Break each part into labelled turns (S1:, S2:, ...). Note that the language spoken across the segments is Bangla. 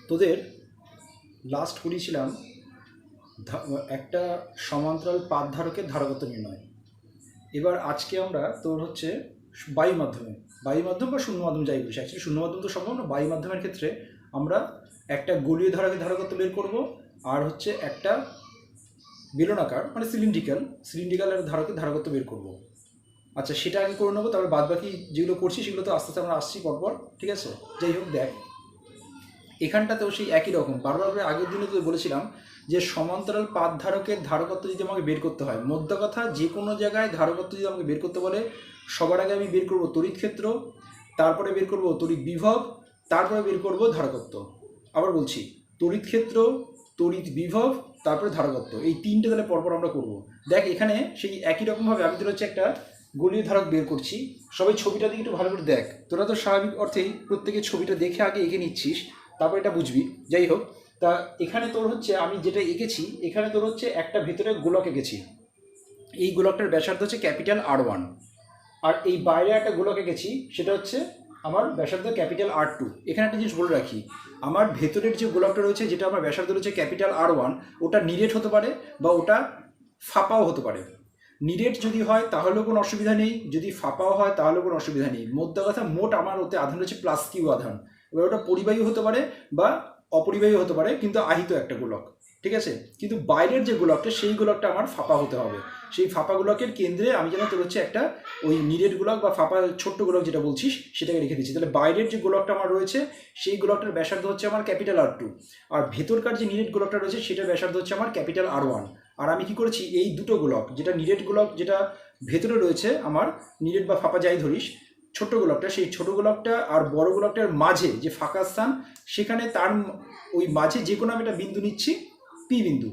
S1: তোদের লাস্ট পড়িয়েছিলাম একটা সমান্তরাল পাত ধারকের ধারকত্ব নির্ণয়। এবার আজকে আমরা তোর হচ্ছে বায়ু মাধ্যমে বা শূন্য মাধ্যম যাই বলিস, অ্যাকচুয়ালি শূন্য মাধ্যম তো সম্ভব না। বায়ু মাধ্যমের ক্ষেত্রে আমরা একটা গোলীয় ধারকের ধারকত্ব বের করব, আর হচ্ছে একটা বেলনাকার মানে সিলিন্ড্রিক্যালের ধারকের ধারকত্ব বের করব। আচ্ছা, সেটা আগে করে নেবো, তারপর বাদ বাকি যেগুলো করছি সেগুলো তো আস্তে আস্তে আমরা আসছি পরপর, ঠিক আছে? যাই হোক, দেখ এখানটাতেও সেই একই রকম বারবার করে আগের দিনে তো বলেছিলাম যে সমান্তরাল পাত ধারকের ধারকত্ব যদি আমাকে বের করতে হয়, মধ্য কথা যে কোনো জায়গায় ধারকত্ব যদি আমাকে বের করতে বলে, সবার আগে আমি বের করব তড়িৎ ক্ষেত্র, তারপরে বের করব তড়িৎ বিভব, তারপরে বের করব ধারকত্ব। আবার বলছি, তড়িৎ ক্ষেত্র, তড়িৎ বিভব, তারপরে ধারকত্ব, এই তিনটে তাহলে পরপর আমরা করব। দেখ এখানে সেই একই রকমভাবে আমি তোর হচ্ছে একটা গোলীয় ধারক বের করছি। সবাই ছবিটা দিকে একটু ভালো করে দেখ, তোরা তো স্বাভাবিক অর্থেই প্রত্যেকে ছবিটা দেখে আগে এঁকে নিচ্ছিস, তারপর এটা বুঝবি। যাই হোক, তা এখানে তোর হচ্ছে আমি যেটা এঁকেছি, এখানে তোর হচ্ছে একটা ভেতরে গোলক এঁকেছি। এই গোলকটার ব্যাসার্ধ হচ্ছে ক্যাপিটাল R1, আর এই বাইরে একটা গোলক এঁকেছি, সেটা হচ্ছে আমার ব্যাসার্ধ ক্যাপিটাল R2। এখানে একটা জিনিস বলে রাখি, আমার ভেতরের যে গোলকটা রয়েছে, যেটা আমার ব্যাসার্ধ রয়েছে ক্যাপিটাল R1, ওটা নিরেট হতে পারে বা ওটা ফাঁপাও হতে পারে। নিরেট যদি হয় তাহলেও কোনো অসুবিধা নেই, যদি ফাঁপাও হয় তাহলেও কোনো অসুবিধা নেই। মধ্য কথা, মোট আমার ওতে আধান রয়েছে +Q আধান। এবার ওটা পরিবাহী হতে পারে বা অপরিবাহী হতে পারে, কিন্তু আহিত একটা গোলক, ঠিক আছে? কিন্তু বাইরের যে গোলকটা, সেই গোলকটা আমার ফাঁপা হতে হবে। সেই ফাঁপা গোলকের কেন্দ্রে আমি যেন তোর হচ্ছে একটা ওই নিরেট গোলক বা ফাঁপা ছোট্ট গোলক যেটা বলছিস সেটাকে রেখে দিচ্ছি। তাহলে বাইরের যে গোলকটা আমার রয়েছে, সেই গোলকটার ব্যাসার্ধ হচ্ছে আমার ক্যাপিটাল R2, আর ভেতরকার যে নিরেট গোলকটা রয়েছে সেটার ব্যাসার্ধ হচ্ছে আমার ক্যাপিটাল R1। আর আমি কি করেছি, এই দুটো গোলক, যেটা নিরেট গোলক যেটা ভেতরে রয়েছে আমার, নিরেট বা ফাঁপা যাই ধরিস, ছোট্ট গোলকটা, সেই ছোট গোলকটা আর বড় গোলকটার মাঝে যে ফাঁকা স্থান, সেখানে তার ওই মাঝে যে কোনো আমি একটা বিন্দু নিচ্ছি, পি বিন্দু।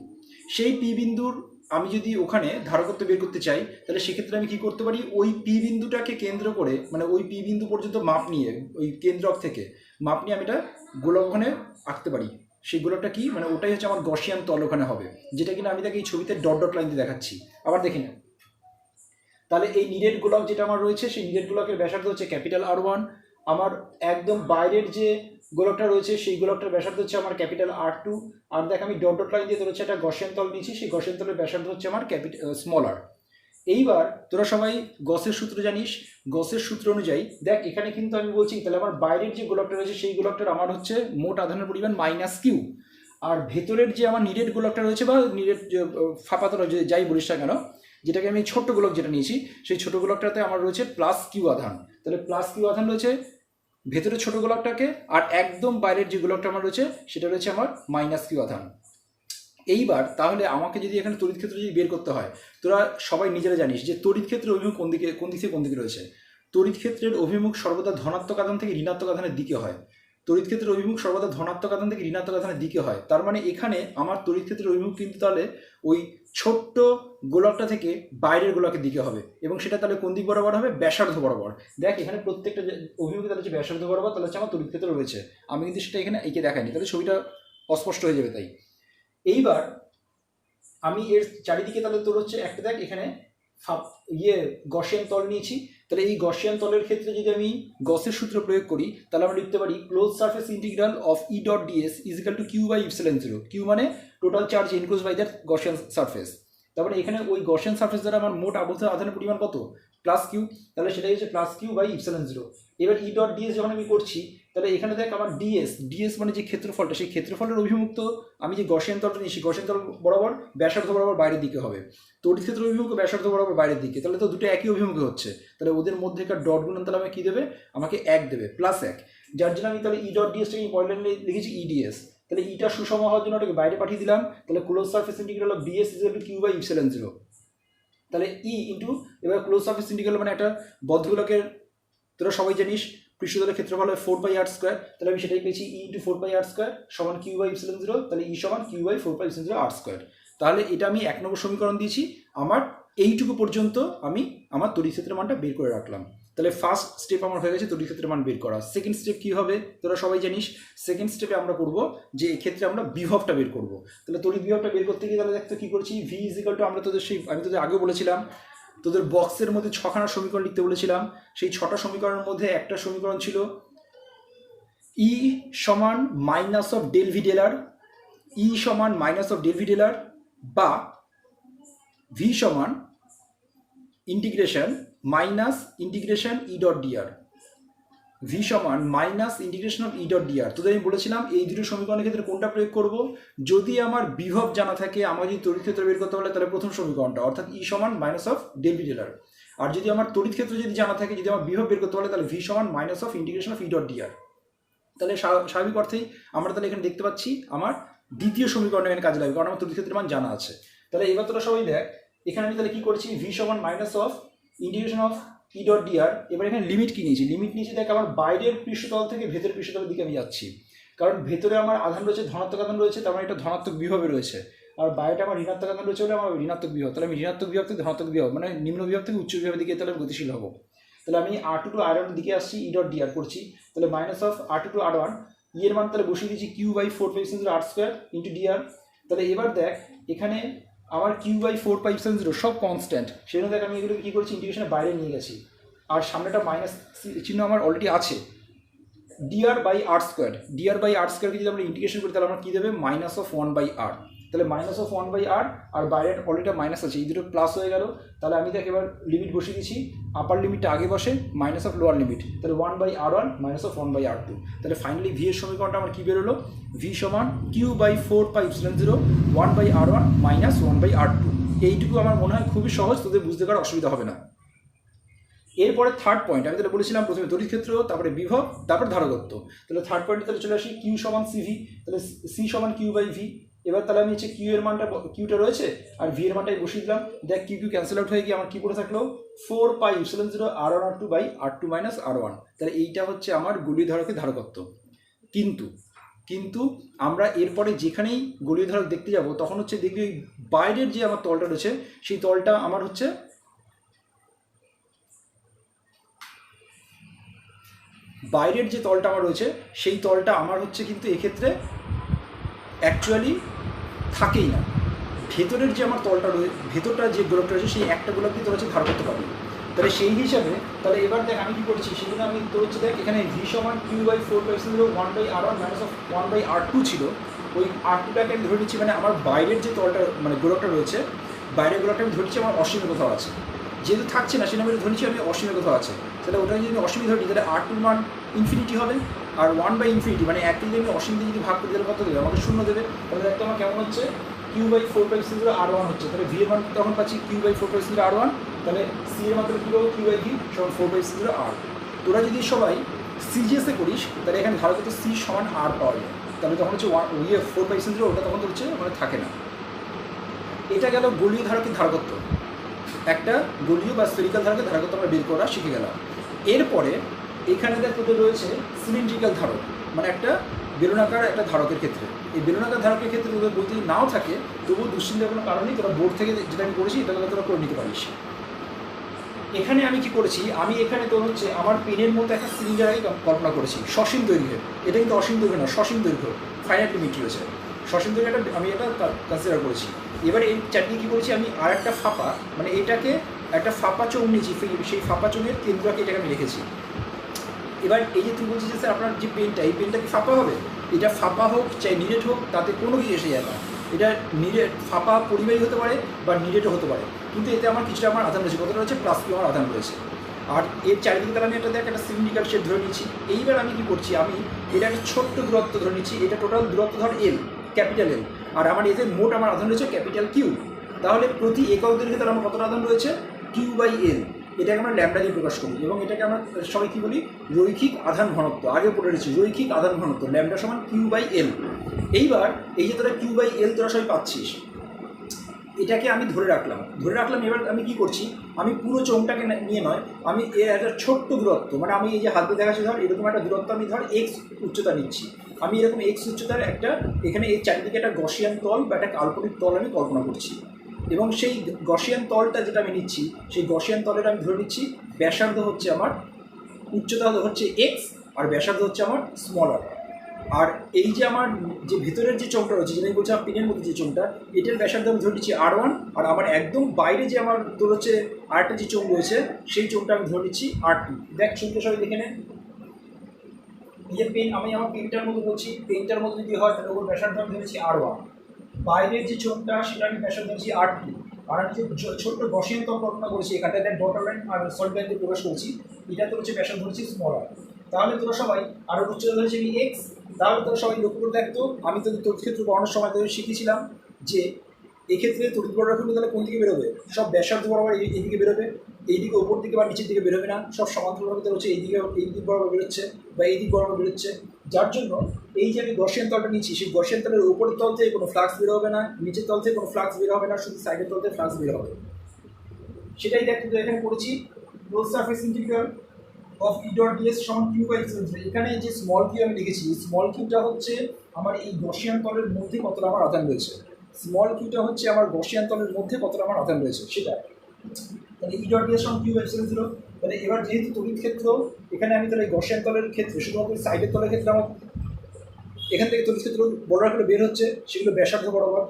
S1: সেই পি বিন্দুর আমি যদি ওখানে ধারকত্ব বের করতে চাই, তাহলে সেক্ষেত্রে আমি কি করতে পারি, ওই পি বিন্দুটাকে কেন্দ্র করে, মানে ওই পি বিন্দু পর্যন্ত মাপ নিয়ে, ওই কেন্দ্রক থেকে মাপ নিয়ে আমি একটা গোলক ওখানে আঁকতে পারি। সেই গোলকটা কি, মানে ওটাই হচ্ছে আমার গসিয়ান তল ওখানে হবে, যেটা কিনা আমি তাকে এই ছবিতে ডট ডট লাইন দিয়ে দেখাচ্ছি। আবার দেখে না, তাহলে এই নিরেট গোলক যেটা আমার রয়েছে, সেই নিরেট গোলকের ব্যাসার্ধ হচ্ছে ক্যাপিটাল R1। আমার একদম বাইরের যে গোলকটা রয়েছে, সেই গোলকটার ব্যাসার্ধ হচ্ছে আমার ক্যাপিটাল R2। আর দেখ আমি ডট ডট লাইন দিয়ে তোর হচ্ছে একটা গসিয়ান তল নিয়েছি, সেই গসিয়ান তলের ব্যাসার্ধ হচ্ছে আমার স্মল r। এইবার তোরা সবাই গসের সূত্র জানিস, গসের সূত্র অনুযায়ী দেখ এখানে কিন্তু আমি বলছি, তাহলে আমার বাইরের যে গোলকটা রয়েছে, সেই গোলকটার আমার হচ্ছে মোট আধানের পরিমাণ -Q, আর ভেতরের যে আমার নিরেট গোলকটা রয়েছে বা নিরেট ফাঁপা তোরা যাই বলিস না কেন, যেটাকে আমি ছোট্ট গোলক যেটা নিয়েছি, সেই ছোট গোলকটাতে আমার রয়েছে +Q আধান। তাহলে +Q আধান রয়েছে ভেতরে ছোট গোলকটাকে, আর একদম বাইরের যে গোলকটা আমার রয়েছে সেটা রয়েছে আমার -Q আধান। এইবার তাহলে আমাকে যদি এখানে তড়িৎ ক্ষেত্র যদি বের করতে হয়, তোরা সবাই নিজেরা জানিস যে তড়িৎ ক্ষেত্রের অভিমুখ কোন দিক থেকে কোন দিকে রয়েছে। তড়িৎ ক্ষেত্রের অভিমুখ সর্বদা ধনাত্মক আধান থেকে ঋণাত্মক আধানের দিকে হয়। তড়িৎ ক্ষেত্রের অভিমুখ সর্বদা ধনাত্মক আধান থেকে ঋণাত্মক আধানের দিকে হয়। তার মানে এখানে আমার তড়িৎ ক্ষেত্রের অভিমুখ কিন্তু তাহলে ওই ছোট্ট গোলকটা থেকে বাইরের গোলকের দিকে হবে, এবং সেটা তাহলে কোন দিক বরাবর হবে, ব্যাসার্ধ বরাবর। দেখ এখানে প্রত্যেকটা অভিমুখে তাহলে হচ্ছে ব্যাসার্ধ বরাবর, তাহলে হচ্ছে আমার তড়িৎ ক্ষেত্র রয়েছে। আমি কিন্তু সেটা এখানে এঁকে দেখাইনি, তাহলে ছবিটা অস্পষ্ট হয়ে যাবে। তাই এইবার আমি এর চারিদিকে তাহলে তোর হচ্ছে একটা দেখ এখানে গসিয়ান তল নিয়েছি। তাহলে এই গসিয়ান তলের ক্ষেত্রে যদি আমি গসের সূত্র প্রয়োগ করি, তাহলে আমরা লিখতে পারি close surface integral of E dot ds is equal to Q/ε0। Q মানে total charge enclose by that Gaussian surface. তারপরে এখানে ওই গসিয়ান সারফেস দ্বারা আমার মোট আবদ্ধ আধানের পরিমাণ কত, +Q। তাহলে সেটাই হচ্ছে +Q/ε0। এবার ই ডট ডিএস যখন আমি করছি, তাহলে এখানে দেখ আমার ডিএস মানে যে ক্ষেত্রফলটা, সেই ক্ষেত্রফলের অভিমুখ তো আমি যে গসিয়ান তলটা নিয়েছি, গসিয়ান তল বরাবর ব্যাসার্ধ বরাবর বাইরের দিকে হবে। তড়িৎ ক্ষেত্র অভিমুখ ব্যাসার্ধ বরাবর বাইরের দিকে, তাহলে তো দুটো একই অভিমুখে হচ্ছে। তাহলে ওদের মধ্যেকার ডট গুণন তাহলে আমাকে কী দেবে, আমাকে 1 দেবে, +1। যার জন্য আমি তাহলে ই ডট ডিএসটাকে পয়েন্ট লিখেছি ইডিএস। তাহলে ইটা সুষম হওয়ার জন্য ওটাকে বাইরে পাঠিয়ে দিলাম। তাহলে close surface integral of DS is equal two Q/ε0। তাহলে ই ইন্টু, এবার ক্লোজ সারফেস ইন্টিগ্রাল মানে একটা বদ্ধগোলকের, তোরা সবাই জানিস পৃষ্ঠতলের ক্ষেত্রফল হয় 4πr²। তাহলে আমি সেটাই পেয়েছি ই ইন্টু 4πr² সমান Q/ε0। তাহলে ই সমান Q/4πε0r²। তাহলে এটা আমি 1 নম্বর সমীকরণ দিয়েছি। আমার এইটুকু পর্যন্ত আমি আমার তড়িৎ ক্ষেত্রের মানটা বের করে রাখলাম। তাহলে ফার্স্ট স্টেপ আমার হয়ে গেছে তড়িৎ ক্ষেত্রের মান বের করা। সেকেন্ড স্টেপ কী হবে, তোরা সবাই জানিস সেকেন্ড স্টেপে আমরা করব যে এক্ষেত্রে আমরা বিভবটা বের করব। তাহলে তড়িৎ বিভবটা বের করতে গিয়ে তাহলে দেখতে কী করছি, ভি ইজ ইকাল টু, আমরা তোদের আমি তোদের আগেও বলেছিলাম তোদের বক্সের মধ্যে 6খানা সমীকরণ লিখতে বলেছিলাম। সেই 6টা সমীকরণের মধ্যে একটা সমীকরণ ছিল ই সমান minus of del V del R, E সমান minus of del V del R, বা ভি সমান integration minus integration E dot dr, V সমান minus integration of E dot dr. তোদের আমি বলেছিলাম এই দুটো সমীকরণের ক্ষেত্রে কোনটা প্রয়োগ করব, যদি আমার বিভব জানা থাকে, আমার যদি তড়িৎ ক্ষেত্র বের করতে বলে তাহলে প্রথম সমীকরণটা অর্থাৎ ই সমান minus of del V del R, আর যদি আমার তড়িৎ ক্ষেত্র যদি জানা থাকে, যদি আমার বিভব বের করতে বলে তাহলে ভি সমান minus of integration of E dot dr. তাহলে স্বাভাবিক অর্থেই আমরা তাহলে এখানে দেখতে পাচ্ছি আমার দ্বিতীয় সমীকরণ এখানে কাজে লাগবে, কারণ আমার তড়িৎ ক্ষেত্রের মান জানা আছে। তাহলে এবার তোরা সবাই দেখ, এখানে আমি তাহলে কি করছি, ভি সমান minus of integration of E dot dr. এবার এখানে লিমিট কি নিয়েছি, লিমিট নিয়েছি দেখ আমার বাইরের পৃষ্ঠতল থেকে ভেতরের পৃষ্ঠতলের দিকে আমি যাচ্ছি, কারণ ভেতরে আমার আধান রয়েছে, ধনাত্মক আধান রয়েছে, তার মানে এটা ধনাত্মক বিভবে রয়েছে, আর বাইরেটা আমার ঋণাত্মক আধান রয়েছে বলে আমার ঋণাত্মক বিভব। তাহলে আমি ঋণাত্মক বিভব থেকে ধনাত্মক বিভব মানে নিম্ন বিভব থেকে উচ্চ বিভবের দিকে তাহলে গতিশীল হবো। তাহলে আমি R2 টু R1 দিকে আসছি, ই ডট ডিআর করছি, তাহলে minus of R2 two R1, ই এর মান তাহলে বসিয়ে দিচ্ছি Q by 4π/0 R square into dr. তাহলে এবার দেখ এখানে আমার কিউ বাই 4π/0 সব কনস্ট্যান্ট, সেই জন্য দেখ আমি এগুলো কী করেছি, ইন্টিগ্রেশনের বাইরে নিয়ে গেছি, আর সামনেটা মাইনাস চিহ্ন আমার অলরেডি আছে, dr by R square, dr by R স্কোয়ারকে যদি আমরা ইন্টিগ্রেশন করি তাহলে আমরা কী দেবে, মাইনাস অফ 1/r। তাহলে মাইনাস অফ 1/r, আর বাইরের অলরেডি মাইনাস আছে, এই দুটো প্লাস হয়ে গেল। তাহলে আমি দেখ এবার লিমিট বসিয়ে দিচ্ছি, আপার লিমিটটা আগে বসে, মাইনাস অফ লোয়ার লিমিট, তাহলে 1/r1 মাইনাস অফ 1/r2। তাহলে ফাইনালি ভি এর সমীকরণটা আমার কী বেরোলো, ভি সমান q by 4π/0 1/r1 minus 1/r2। এইটুকু আমার মনে হয় খুবই সহজ, তোদের বুঝতে পারার অসুবিধা হবে না। এরপরে থার্ড পয়েন্ট, আমি তাহলে বলেছিলাম প্রথমে তড়িৎ ক্ষেত্র, তারপরে বিভব, তারপর ধারকত্ব। তাহলে থার্ড পয়েন্টে তাহলে চলে আসি, কিউ সমান সিভি, তাহলে সি সমান কিউ বাই ভি। এবার তাহলে আমি হচ্ছে কিউ এর মানটা, কিউটা রয়েছে আর ভি এর মানটাই বসিয়ে দিলাম, দেখ কিউ কিউ ক্যান্সেল আউট হয়ে গিয়ে আমার কী পড়ে থাকলো, 4π/0 R1 R2 by R2 minus R1। তাহলে এইটা হচ্ছে আমার গোলীয় ধারকের ধারকত্ব। কিন্তু আমরা এরপরে যেখানেই গোলীয় ধারক দেখতে যাব তখন হচ্ছে দেখবি ওই বাইরের যে আমার তলটা রয়েছে সেই তলটা আমার হচ্ছে বাইরের যে তলটা আমার রয়েছে সেই তলটা আমার হচ্ছে কিন্তু এক্ষেত্রে অ্যাকচুয়ালি থাকেই না। ভেতরের যে আমার তলটা রয়েছে, ভেতরটা যে গোলকটা রয়েছে সেই একটা গোলক দিয়ে তোর হচ্ছে ধার করতে পারবে। তাহলে সেই হিসাবে তাহলে এবার দেখ আমি কী করছি, সেজন্য আমি তোর হচ্ছে দেখ এখানে ভি সমান q by 4π/0 1/r1 minus of 1/r2 ছিল, ওই R2টাকে আমি ধরে নিচ্ছি, মানে আমার বাইরের যে তলটা মানে গোলকটা রয়েছে, বাইরের গোলকটা আমি ধরছি আমার অসীমে কোথাও আছে, যেহেতু থাকছে না সেটা আমি ধরেছি আমি অসীমে কোথাও আছে। তাহলে ওটা যদি আমি অসীমে ধরি তাহলে R2 মান ইনফিনিটি হবে, আর 1/∞, মানে একটি যদি আমি অসীম দিয়ে যদি ভাগ করে দিলে কত দেবে, আমাকে শূন্য দেবে। তাহলে দেখতে আমার কেমন হচ্ছে, কিউ বাই 4π/0 R1 হচ্ছে, তাহলে ভি এর মান তখন পাচ্ছি কিউ বাই 4π/0 R1, তাহলে সি এর মান কী পাবো, কিউ বাই ভি সমান 4π/0 R। তোরা যদি সবাই সিজিএসে করিস তাহলে এখানে ধারকত্ব সি সমান আর পাওয়া যায়, তাহলে তখন হচ্ছে 4π/0 ওটা তখন তো হচ্ছে ওখানে থাকে না। এটা গেল গোলীয় ধারকের ধারকত্ব, একটা গোলীয় বা স্ফেরিক্যাল ধারকের ধারকত্ব আমরা বের করা শিখে গেলাম। এরপরে এখানে দেখ তোদের রয়েছে সিলিন্ড্রিক্যাল ধারক, মানে একটা বেলুনাকার একটা ধারকের ক্ষেত্রে। এই বেলুনাকার ধারকের ক্ষেত্রে তোদের বলতে নাও থাকে তবুও দুশ্চিন্তার কোনো কারণ নেই, তোরা বোর্ড থেকে যেটা আমি করেছি এটা তোরা করে নিতে পারিস। এখানে আমি কি করেছি, আমি এখানে তোর হচ্ছে আমার পেনের মতো একটা সিলিন্ডার আগে কল্পনা করেছি সসীম দৈর্ঘ্যের, এটা কিন্তু অসীম দৈর্ঘ্য না, সসীম দৈর্ঘ্য, ফাইনাইট লিমিট রয়েছে, সসীম দৈর্ঘ্যটা আমি এটা কনসিডার করেছি। এবার এই চারদিকে কী করেছি, আমি আর একটা ফাঁপা, মানে এটাকে একটা ফাঁপা চোঙ নিয়েছি, সেই ফাঁপা চোঙের কেন্দ্রকে এটাকে আমি রেখেছি। এবার এই যে তুই বলছিস যে স্যার আপনার যে পেনটা, এই পেনটা কি ফাঁপা হবে, এটা ফাঁপা হোক চাই নিরেট হোক তাতে কোনো কিছু এসে যায় না, এটা নিরেট ফাঁপা পরিবাহী হতে পারে বা নিরেটও হতে পারে, কিন্তু এতে আমার কিছুটা আমার আধান রয়েছে, কতটা রয়েছে +Q আমার আধান রয়েছে। আর এর চারিদিকে তাহলে আমি একটা দেখ একটা সিলিন্ড্রিক্যাল শেপ ধরে নিচ্ছি। এইবার আমি কী করছি, আমি এটা একটা ছোট্ট দূরত্ব ধরে নিচ্ছি, এটা টোটাল দূরত্ব ধর এল, ক্যাপিটাল এল, আর আমার এতে মোট আমার আধান রয়েছে ক্যাপিটাল কিউ। তাহলে প্রতি একক দৈর্ঘ্যে তাহলে আমার কতটা আধান রয়েছে, কিউ বাই এল, এটাকে আমরা ল্যাম্বডা দিয়ে প্রকাশ করি, এবং এটাকে আমরা সবাই কী বলি, রৈখিক আধান ঘনত্ব, আগে পড়ে রয়েছি রৈখিক আধান ঘনত্ব, ল্যাম্বডা সমান কিউ বাই এল। এইবার এই যে তোরা কিউ বাই এল তোরা সবাই পাচ্ছিস, এটাকে আমি ধরে রাখলাম। এবার আমি কি করছি, আমি পুরো চোঙটাকে নিয়ে নয়, আমি এর একটা ছোট্ট দূরত্ব, মানে আমি এই যে হাত দিয়ে দেখাচ্ছি ধর এরকম একটা দূরত্ব আমি ধর এক্স উচ্চতা নিচ্ছি, আমি এরকম এক্স উচ্চতার একটা এখানে এই চারিদিকে একটা গসিয়ান তল বা একটা কাল্পনিক তল আমি কল্পনা করছি, এবং সেই গসিয়ান তলটা যেটা আমি নিচ্ছি সেই গসিয়ান তলের আমি ধরে নিচ্ছি ব্যাসার্ধ হচ্ছে আমার, উচ্চতা হচ্ছে এক্স আর ব্যাসার্ধ হচ্ছে আমার স্মল আর। আর এই যে আমার যে ভেতরের যে চোঙটা রয়েছে, যেটা আমি বলছিলাম পিনের মধ্যে যে চোঙটা, এটার ব্যাসার্ধ আমি ধরে নিচ্ছি R1, আর আমার একদম বাইরে যে আমার তোর হচ্ছে আরেকটা যে চোঙ রয়েছে সেই চোঙটা আমি ধরে নিচ্ছি R2। দেখ চোঙটা সবাই দেখে নেন, এই যে পেন, আমি আমার পেনটার মধ্যে বলছি, পেনটার মধ্যে যদি হয় তাহলে ওর ব্যাসার্ধ আমি ধরেছি R1, বাইরের যে চোখটা সেটা আমি ব্যাসার্ধ ধরেছি R2, আর আমি যে ছোট্ট গসিয়ান তল কল্পনা করেছি এখানটা ডট লাইন আর সলিড লাইন দিয়ে প্রকাশ করেছি, এটা তো হচ্ছে ব্যাসার্ধ ধরেছি স্মল r। তাহলে তোরা সবাই আরও উচ্চতা ধরেছি আমি x। তাহলে তোরা সবাই লক্ষ্য করে দেখতো, আমি তো তড়িৎ ক্ষেত্র গণনার সময় তোদের শিখেছিলাম যে এক্ষেত্রে তড়িৎ বর্গক্ষেত্র তাহলে কোন দিকে বেরোবে, সব ব্যাসার্ধ বরাবর এইদিকে বেরোবে, এইদিকে ওপর দিকে বা নিচের দিকে বেরোবে না, সব সমান্তরালভাবে তাহলে হচ্ছে এই দিক বরাবর বেরোচ্ছে বা এই দিক বরাবর বেরোচ্ছে। যার জন্য এই যে আমি গসিয়ান তলটা নিচ্ছি, সেই গসিয়ান তলের উপরের তল থেকে কোনো ফ্লাক্স বের হবে না, নিচের তল থেকে কোনো ফ্লাক্স বের হবে না, শুধু সাইডের তল থেকে ফ্লাক্স বের হবে। সেটাই দেখ কিন্তু এখানে পড়েছি close surface integral of E dot DS সমান কিউ বাই এক্স। এখানে যে স্মল কিউ আমি লিখেছি, স্মল কিউটা হচ্ছে আমার এই গসিয়ান তলের মধ্যে কতটা আমার আধান রয়েছে, স্মল কিউটা হচ্ছে আমার গসিয়ান তলের মধ্যে কতটা আমার আধান রয়েছে সেটা। তাহলে ই ডট ডিএস সমান কিউ এপসিলন জিরো। তাহলে এবার যেহেতু তড়িৎ ক্ষেত্র এখানে আমি তাহলে গসিয়ান তলের ক্ষেত্রে শুধুমাত্র সাইডের তলের ক্ষেত্রে আমার এখান থেকে তড়িৎ ক্ষেত্র বর্ডারগুলো বের হচ্ছে, সেগুলো ব্যাসার্ধ বরাবর।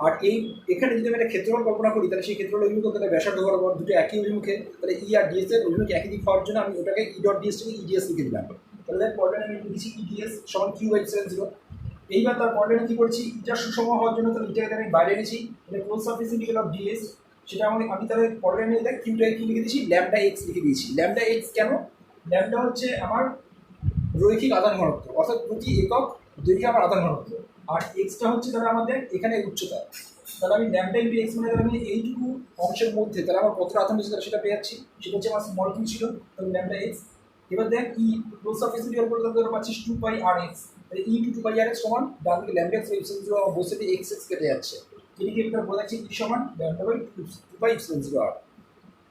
S1: আর এই এখানে যদি আমি একটা ক্ষেত্রফল কল্পনা করি তাহলে সেই ক্ষেত্রফল অভিমুখ তাহলে ব্যাসার্ধ বরাবর দুটো একই অভিমুখে, তাহলে ই আর ডিএস এর অভিমুখ একই দিক হওয়ার জন্য আমি ওটাকে ই ডট ডিএস থেকে ইডিএস লিখে দিলাম। তাহলে দেখ পয়েন্ট আমি লিখেছি ইডিএস সমান কিউ বাই এক্সেল জিরো। এইবার তার পয়েন্ট কী করেছি, ইটা সুষম হওয়ার জন্য তাহলে ইটাকে আমি বাইরে এনেছি, তাহলে close surface integral of DS সেটা আমি তাহলে পয়েন্ট নিয়ে দেখ কিউটাকে কি লিখে দিয়েছি, ল্যামডা এক্স লিখে দিয়েছি। ল্যামডা এক্স কেন, ল্যামডা হচ্ছে আমার রৈখিক আধান ঘনত্ব, অর্থাৎ প্রতি একক দৈর্ঘ্যে আমার আধান ঘনত্ব, আর এক্সটা হচ্ছে তাহলে আমাদের এখানে উচ্চতা। তাহলে আমি ল্যামডা ইন্টু এক্স মানে তাহলে আমি এইটুকু অংশের মধ্যে তাহলে আমার কতটা আধান রয়েছে তাহলে সেটা পেয়ে যাচ্ছি, সেটা হচ্ছে আমার স্মল কিউ ছিল, তাহলে ল্যামডা এক্স। এবার দেখ ই ক্লোজ সারফেস ইন্টিগ্রাল করলে তাহলে পাচ্ছিস 2 পাই আর এক্স, তাহলে ই টু 2 পাই আর এক্স সমান ডান দিকে ল্যামডা এক্স এপসিলন জিরো বসে দিয়ে এক্স এক্স কেটে যাচ্ছে, এদিকে একটা বলে যাচ্ছে ই সমান lambda by 2 pi epsilon zero R.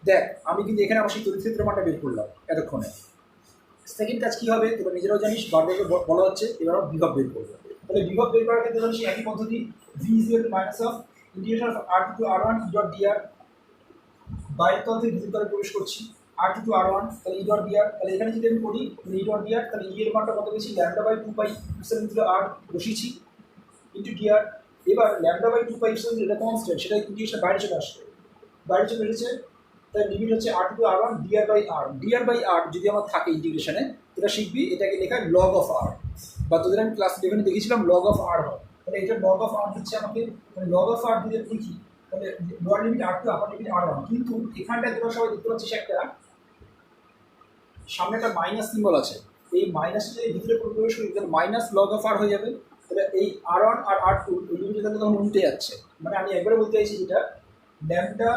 S1: দেখ আমি কিন্তু এখানে আমার সেই তড়িৎ ক্ষেত্রের মানটা বের করলাম এতক্ষণে। সেকেন্ড কাজ কী হবে তোরা নিজেরাও জানিস, বারবার বলা হচ্ছে এবার বিভব বের করবে। তাহলে বিভব বের করার ক্ষেত্রে জানিস একই পদ্ধতি, V is equal to minus of integration of r two R one E dot dr, বাইরের তল থেকে ভিতরে তলে প্রবেশ করছি আর টু আর ওয়ান, তাহলে ই ডট ডিআর। তাহলে এখানে যদি আমি করি ই ডট ডিআর, তাহলে ই এর মানটা কত পেয়েছি, lambda by 2 pi epsilon zero R বসিয়েছি ইন্টু ডিআর। এবার lambda by 2 pi epsilon zero এটা কনস্ট্যান্ট, সেটা ইন্টিগ্রেশন বাইরে চলে আসবে, বাইরে চলে এসেছে। তার লিমিট হচ্ছে R two R one dr by R. Dr by R যদি আমার থাকে ইন্টিগ্রেশনে তোরা শিখবি এটাকে লেখায় লগ অফ আর, বা তোদের আমি ক্লাস 11 দেখেছিলাম লগ অফ আর হয়। তাহলে এটা লগ অফ আর দিচ্ছে আমাকে, লগ অফ আর যদি লিখি তাহলে লোয়ার লিমিট আর টু আপার লিমিট আর ওয়ান। কিন্তু এখানটায় তোরা সবাই দেখতে পাচ্ছিস একটা সামনে একটা মাইনাস সিম্বল আছে, এই মাইনাসটা যদি ভিতরে প্রবেশ করি তাহলে মাইনাস লগ অফ আর হয়ে যাবে। তাহলে এই আর ওয়ান আর আর টু এই লিমিটে তাহলে তখন উল্টে যাচ্ছে, মানে আমি একবারে বলতে চাইছি যেটা lambda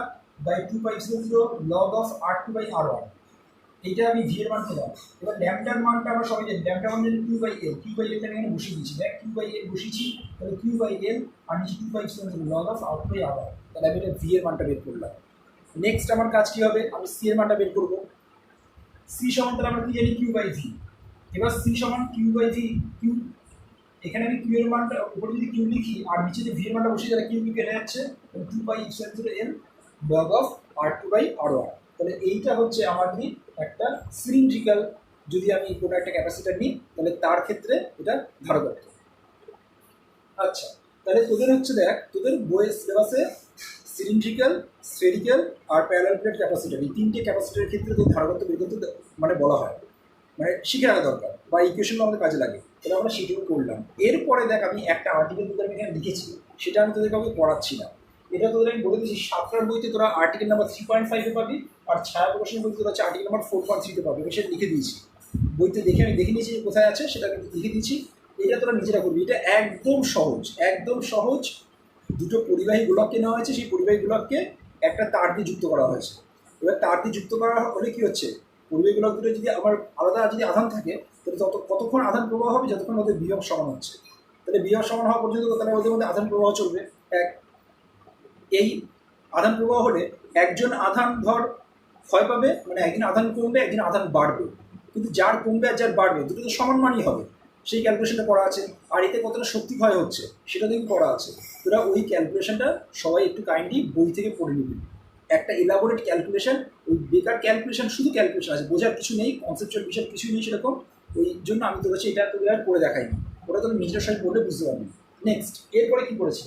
S1: by 2 pi epsilon zero log of r two by r one, এইটা আমি ভি এর মান পেলাম। এবার ল্যামডার মানটা আমরা সবাই জানি, ল্যামডা মান যদি Q by L, Q by এলটা এখানে বসিয়ে দিচ্ছি, দেখ কিউ বাই এল বসিয়েছি, তাহলে কিউ বাই এল আর নিচে 2 pi epsilon zero log of r two by r one. তাহলে আমি এটা ভি এর মানটা বের করলাম। নেক্সট আমার কাজ কী হবে, আমি সি এর মানটা বের করবো। সি সমান তাহলে আমরা কি জানি কিউ বাই ভি। এবার সি সমান কিউ বাই ভি, কিউ এখানে আমি কিউ এর মানটা উপরে যদি কিউ লিখি আর নিচে যদি ভি এর মানটা বসে তাহলে কিউ কেটে যাচ্ছে, 2 pi epsilon zero L log of r two by r one. তাহলে এইটা হচ্ছে আমার কি একটা সিলিন্ড্রিক্যাল, যদি আমি কোনো একটা ক্যাপাসিটার নিই তাহলে তার ক্ষেত্রে এটা ধারকত্ব। আচ্ছা তাহলে তোদের হচ্ছে দেখ তোদের বইয়ের সিলেবাসে cylindrical, spherical are parallel plate capacitor এই তিনটে ক্যাপাসিটারের ক্ষেত্রে তোর ধারকত্ব বের করতে মানে বলা হয়, মানে শিখে রাখা দরকার বা ইকুয়েশনগুলো আমাদের কাজে লাগে। তাহলে আমরা সেটুকু করলাম। এরপরে দেখ আমি একটা আর্টিকেল তোদের আমি এখানে লিখেছি, সেটা আমি তোদের কাউকে পড়াচ্ছি না, এটা তোদের আমি বলে দিচ্ছি। 7টার বইতে তোরা আর্টিকেল নাম্বার 3.5-এ পাবি, আর ছায়া প্রকাশনের বইতে তোরা হচ্ছে আর্টিকেল নাম্বার 4.3-তে পাবি। আমি সেটা লিখে দিয়েছি বইতে, দেখে আমি দেখে নিয়েছি কোথায় আছে সেটা আমি লিখে দিয়েছি। এটা তোরা নিজেরা করবি, এটা একদম সহজ, একদম সহজ। দুটো পরিবাহী গোলককে নেওয়া হয়েছে, সেই পরিবাহী গোলককে একটা তার দিয়ে যুক্ত করা হয়েছে। এবার তার দিয়ে যুক্ত করা হলে কী হচ্ছে, পরিবাহী গোলক দুটো যদি আমার আলাদা যদি আধান থাকে তাহলে কতক্ষণ আধান প্রবাহ হবে, যতক্ষণ ওদের বিভব সমান হচ্ছে। তাহলে বিভব সমান হওয়া পর্যন্ত তাহলে ওদের মধ্যে আধান প্রবাহ চলবে এক। এই আধান প্রবাহ হলে একজন আধান ধর ক্ষয় পাবে, মানে একদিন আধান কমবে একদিন আধান বাড়বে, কিন্তু যার কমবে আর যার বাড়বে দুটো তো সমান মানই হবে, সেই ক্যালকুলেশনটা করা আছে। আর এতে কতটা শক্তি ক্ষয় হচ্ছে সেটা দেখি করা আছে। তোরা ওই ক্যালকুলেশনটা সবাই একটু কাইন্ডলি বই থেকে পড়ে নিবি, একটা এলাবোরেট ক্যালকুলেশন। ওই বেকার ক্যালকুলেশন, শুধু ক্যালকুলেশন আছে, বোঝার কিছু নেই, কনসেপচুয়াল বিষয় কিছুই নেই সেরকম। ওই জন্য আমি তোর হচ্ছে এটা তোদের আর করে দেখাইনি, ওটা তোর নিজের সঙ্গে পড়লে বুঝতে পারবি। নেক্সট এরপরে কী করেছি,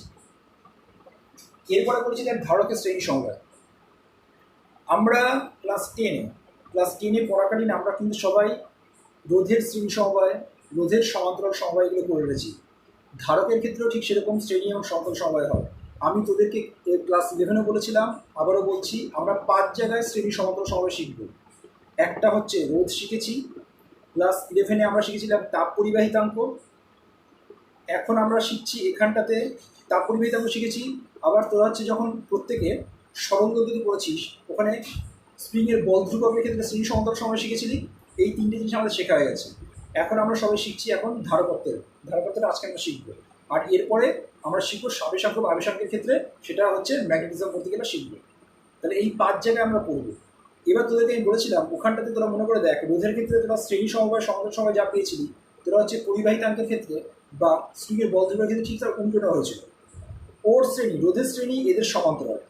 S1: এরপরে করেছি দেখ ধারকের শ্রেণী সংজ্ঞা। আমরা ক্লাস টেনে পড়াকালীন আমরা কিন্তু সবাই রোধের শ্রেণী সমবায়, রোধের সমান্তরাল সমবায়গুলো করে রয়েছি। ধারকের ক্ষেত্রেও ঠিক সেরকম শ্রেণী এবং সমান্তরাল সমবায় হয়। আমি তোদেরকে ক্লাস 11-এ বলেছিলাম, আবারও বলছি, আমরা 5 জায়গায় শ্রেণী সমান্তরাল সমবায় শিখব। একটা হচ্ছে রোধ শিখেছি, ক্লাস 11-এ আমরা শিখেছিলাম তাপ পরিবাহিতাঙ্ক। এখন আমরা শিখছি এখানটাতে তাপ পরিবাহিতাঙ্ক শিখেছি। আবার তোরা হচ্ছে যখন প্রত্যেকে সরল দৈর্ঘ্য পড়েছিস, ওখানে স্প্রিংয়ের বল ধ্রুবকের ক্ষেত্রে শ্রেণী সমান্তরাল সমবায় শিখেছিলি। এই 3টে জিনিস আমাদের শেখা হয়ে গেছে। এখন আমরা সবাই শিখছি এখন ধারকত্বের আজকে আমরা শিখবো। আর এরপরে আমরা শিখবো সাবেশাঙ্ক বা আবেশাঙ্কের ক্ষেত্রে, সেটা হচ্ছে ম্যাগনেটিজম পড়তে গেলে শিখবো। তাহলে এই 5 জায়গায় আমরা পড়বো। এবার তোদেরকে আমি বলেছিলাম ওখানটাতে তোরা মনে করে দেখ, রোধের ক্ষেত্রে তোরা শ্রেণী সমবায় সমান্তরাল সমবায় যা পেয়েছিলি, তোরা হচ্ছে পরিবাহিতাঙ্কের ক্ষেত্রে বা স্প্রিংয়ের বল ধ্রুবকের ক্ষেত্রে ঠিক তার উল্টোটা হয়েছিল। ওর শ্রেণী, রোধের শ্রেণী এদের সমান্তরাল,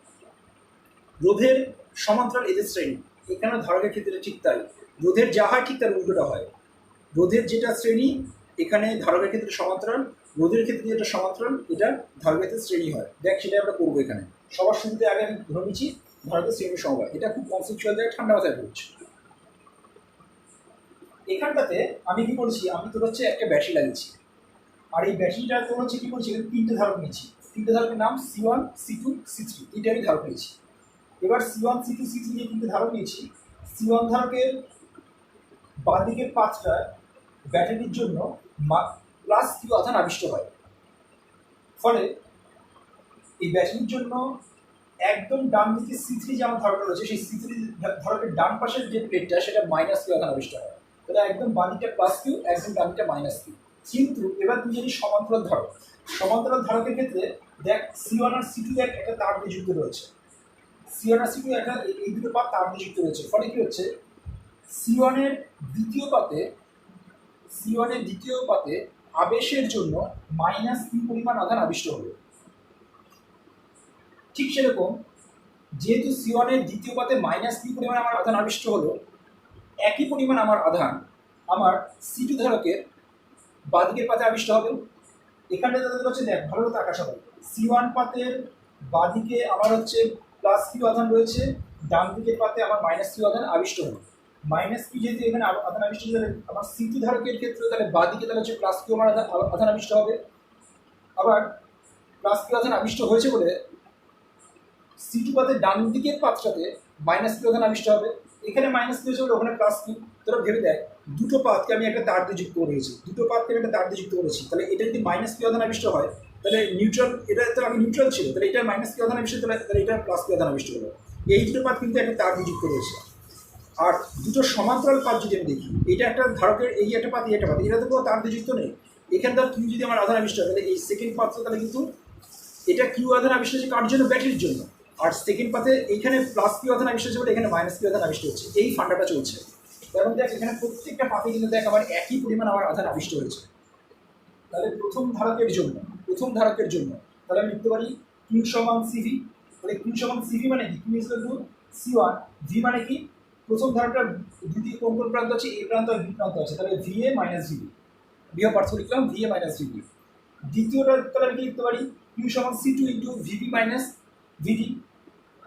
S1: রোধের সমান্তরাল এদের শ্রেণী। এখানে ধারকের ক্ষেত্রে ঠিক তাই, রোধের যা হয় ঠিক তার উল্টোটা হয়। রোধের যেটা শ্রেণী এখানে ধারকের ক্ষেত্রে সমান্তরাল, রোধের ক্ষেত্রে যেটা সমান্তরাল এটা ধারকের ক্ষেত্রে শ্রেণী হয়। দেখ সেটা আমরা করবো এখানে। সবার শুরুতে আগে আমি ধরে নিচ্ছি ধারকের শ্রেণী সমবায়। এটা খুব কনসেপচুয়াল জায়গায় ঠান্ডা মাথায় পড়ছে। এখানটাতে আমি কি করেছি, আমি তোর হচ্ছে একটা ব্যাটারি লাগিয়েছি। আর এই ব্যাটারিটা তোর হচ্ছে কি করেছি, এখানে 3টে ধারক নিয়েছি। 3টে ধারকের নাম C1, C2, C3, 3টে আমি ধারক নিয়েছি। এবার C1, C2, C3 যে 3টে ধারক নিয়েছি, C1 ধারকের বাঁদিকের পাঁচটায় ব্যাটারির জন্য প্লাস কিউ আধান আবিষ্ট হয়। ফলে এই ব্যাটারির জন্য একদম ডান দিকে C3 যে আমার ধারকটা রয়েছে, সেই C3 ধারকের ডান পাশের যে প্লেটটা সেটা মাইনাস কিউ আধান আবিষ্ট হয়। তাহলে একদম বাঁদিকটা প্লাস কিউ, একদম ডানদিকটা মাইনাস কিউ। কিন্তু এবার তুই যদি সমান্তরাল ধারক, সমান্তরাল ধারকের ক্ষেত্রে দেখ C1 আর C2 একটা তার দিয়ে যুক্ত রয়েছে। C1 আর C2 একটা এই দুটো পাত তার দিয়ে যুক্ত রয়েছে। ফলে কি হচ্ছে, C1 এর দ্বিতীয় পাতে আবেশের জন্য মাইনাস কিউ পরিমাণ আধান আবিষ্ট হবে। ঠিক সেরকম যেহেতু C1 এর দ্বিতীয় পাতে মাইনাস কিউ পরিমাণ আমার আধান আবিষ্ট হলো, একই পরিমাণ আমার আধান আমার C2 ধারকের বাঁদিকের পাতে আবিষ্ট হবে। এখানে তাদের হচ্ছে দেখ ভালো মতো আকাশ হবে। C1 পাতের বাঁদিকে আমার হচ্ছে প্লাস কিউ আধান রয়েছে, ডান দিকের পাতে আমার মাইনাস কিউ আধান আবিষ্ট হবে। মাইনাস কিউ যেহেতু এখানে আধান আবিষ্ট হয়ে যাবে, আমার C2 ধারকের ক্ষেত্রে তাহলে বাঁদিকে তাহলে হচ্ছে প্লাস কিউ আমার আধান আবিষ্ট হবে। আবার প্লাস কিউ আধান আবিষ্ট হয়েছে বলে C2 পাতের ডান দিকের পাতটাতে মাইনাস কিউ আধান আবিষ্ট হবে। এখানে মাইনাস কিউ হয়েছে বলে ওখানে প্লাস কিউ। তোরা ভেবে দেখ, দুটো পাতকে আমি একটা তার দিয়ে যুক্ত করেছি, তাহলে এটা যদি মাইনাস কিউ আধান আবিষ্ট হয়, তাহলে নিউট্রাল, এটা তো আমি নিউট্রাল ছিল, তাহলে এটা মাইনাস কিউ আধান আবিষ্ট, তাহলে এটা প্লাস কিউ আধান আবিষ্ট হলো। এই দুটো পাত কিন্তু একটা তার দিয়ে যুক্ত রয়েছে। আর দুটো সমান্তরাল পাত যদি আমি দেখি, এটা একটা ধারকের এই একটা পাত, এই একটা পাত, এটা তো কোনো তার দিয়ে যুক্ত নেই। এখানকার কিউ যদি আমার আধান আবিষ্ট হয়, তাহলে এই সেকেন্ড পাতটা তাহলে কিন্তু এটা কিউ আধান আবিষ্ট হচ্ছে কার জন্য, ব্যাটারির জন্য। আর সেকেন্ড পাতে এইখানে প্লাস কিউ আধান আবিষ্ট হচ্ছে বলে এখানে মাইনাস কিউ আধান আবিষ্ট হচ্ছে। এই ফান্ডাটা চলছে। এবং দেখ এখানে প্রত্যেকটা পাতে কিন্তু দেখ আমার একই পরিমাণ আমার আধান আবিষ্ট হয়েছে। তাহলে প্রথম ধারকের জন্য তাহলে আমি লিখতে পারি কিউ সমান সিভি। তাহলে কিউ সমান সিভি মানে কি, Q equal to C1, V মানে কি, প্রথম ধারকটার দুটি কোন প্রান্ত আছে, এ প্রান্ত আর বি প্রান্ত আছে, তাহলে VA মাইনাস VB, বিয়োগ পার্থক্য লিখলাম VA মাইনাস VB। দ্বিতীয়টা তাহলে আমি লিখতে পারি কিউ সমান C2 into VB minus VD।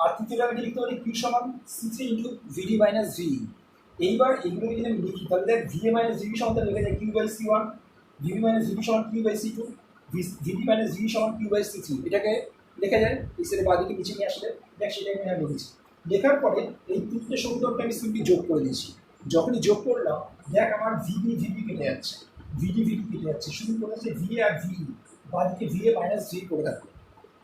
S1: আর তৃতীয়টা আমি লিখতে পারি কিউ সমান C3 into VD minus VE। এইবার এগুলো যদি আমি লিখি, তাহলে দেখ VA মাইনাস VB সমান লেখা যায় q by C1, VB minus VB সমান q by C2, VD minus VE সমান কিউ বাই C3। এটাকে লেখা যায় এই সাইডে বাঁদিকে নিচে নিয়ে আসলে দেখ সেটাই আমি লিখেছি। লেখার পরে এই তিনটে সমীকরণকে আমি সিম্পলি যোগ করে দিয়েছি। যখনই যোগ করলাম দেখ আমার VB কেটে যাচ্ছে, VD কেটে যাচ্ছে, শুধু করে যাচ্ছে VA আর VE। বাঁদিকে VA মাইনাস VE করে থাকবে।